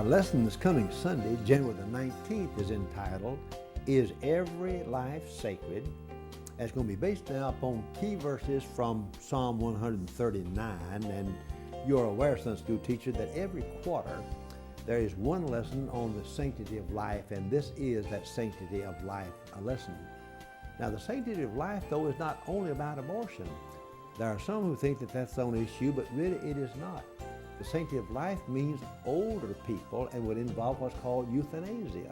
Our lesson this coming Sunday, January the 19th, is entitled, Is Every Life Sacred? It's going to be based now upon key verses from Psalm 139. And you're aware, Sunday school teacher, that every quarter there is one lesson on the sanctity of life, and this is that sanctity of life lesson. Now, the sanctity of life, though, is not only about abortion. There are some who think that that's the only issue, but really it is not. The sanctity of life means older people and would involve what's called euthanasia.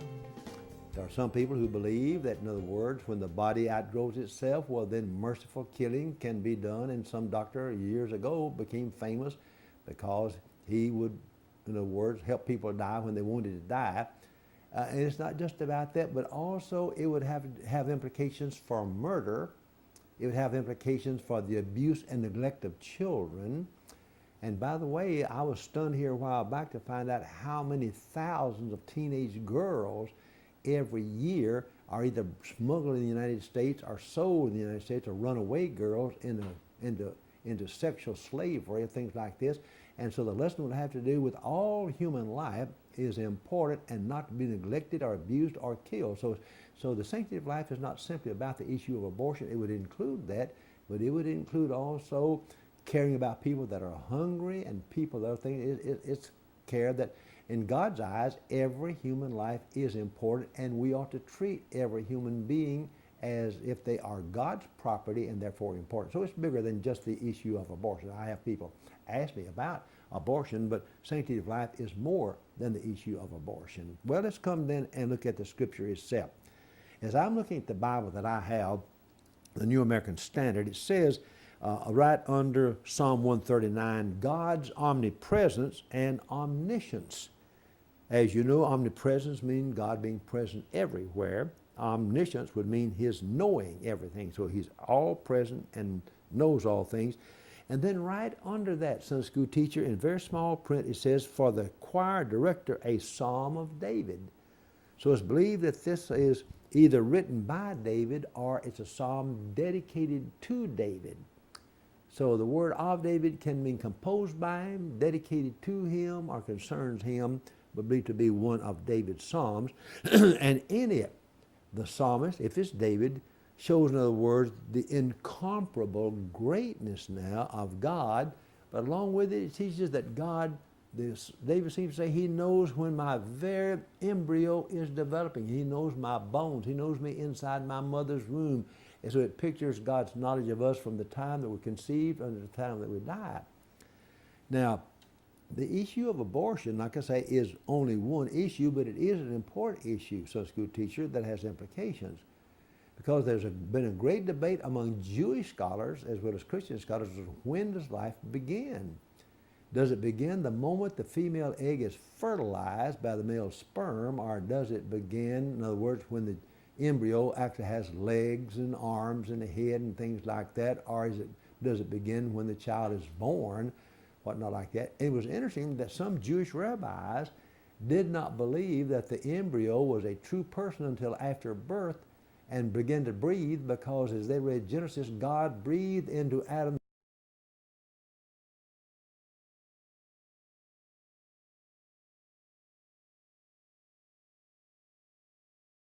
There are some people who believe that, in other words, when the body outgrows itself, well, then merciful killing can be done. And some doctor years ago became famous because he would, in other words, help people die when they wanted to die. And it's not just about that, but also it would have implications for murder. It would have implications for the abuse and neglect of children. And by the way, I was stunned here a while back to find out how many thousands of teenage girls every year are either smuggled in the United States or sold in the United States, or runaway girls into sexual slavery and things like this. And so the lesson would have to do with all human life is important and not to be neglected or abused or killed. So the sanctity of life is not simply about the issue of abortion. It would include that, but it would include also caring about people that are hungry and people that are thinking. It's care that in God's eyes, every human life is important, and we ought to treat every human being as if they are God's property and therefore important. So it's bigger than just the issue of abortion. I have people ask me about abortion, but sanctity of life is more than the issue of abortion. Well, let's come then and look at the scripture itself. As I'm looking at the Bible that I have, the New American Standard, it says right under Psalm 139, God's omnipresence and omniscience. As you know, omnipresence means God being present everywhere. Omniscience would mean his knowing everything. So he's all present and knows all things. And then right under that, Sunday school teacher, in very small print, it says, for the choir director, a psalm of David. So it's believed that this is either written by David or it's a psalm dedicated to David. So the word of David can mean composed by him, dedicated to him, or concerns him, but believed to be one of David's psalms. And in it, the psalmist, if it's David, shows, in other words, the incomparable greatness now of God. But along with it, it teaches that God, David seems to say, he knows when my very embryo is developing. He knows my bones. He knows me inside my mother's womb. And so it pictures God's knowledge of us from the time that we're conceived until the time that we die. Now, the issue of abortion, like I say, is only one issue, but it is an important issue, Sunday school teacher, that has implications. Because there's been a great debate among Jewish scholars as well as Christian scholars as when does life begin? Does it begin the moment the female egg is fertilized by the male sperm, or does it begin, in other words, when the embryo actually has legs and arms and a head and things like that, or does it begin when the child is born, whatnot like that? It was interesting that some Jewish rabbis did not believe that the embryo was a true person until after birth and began to breathe, because as they read Genesis, God breathed into Adam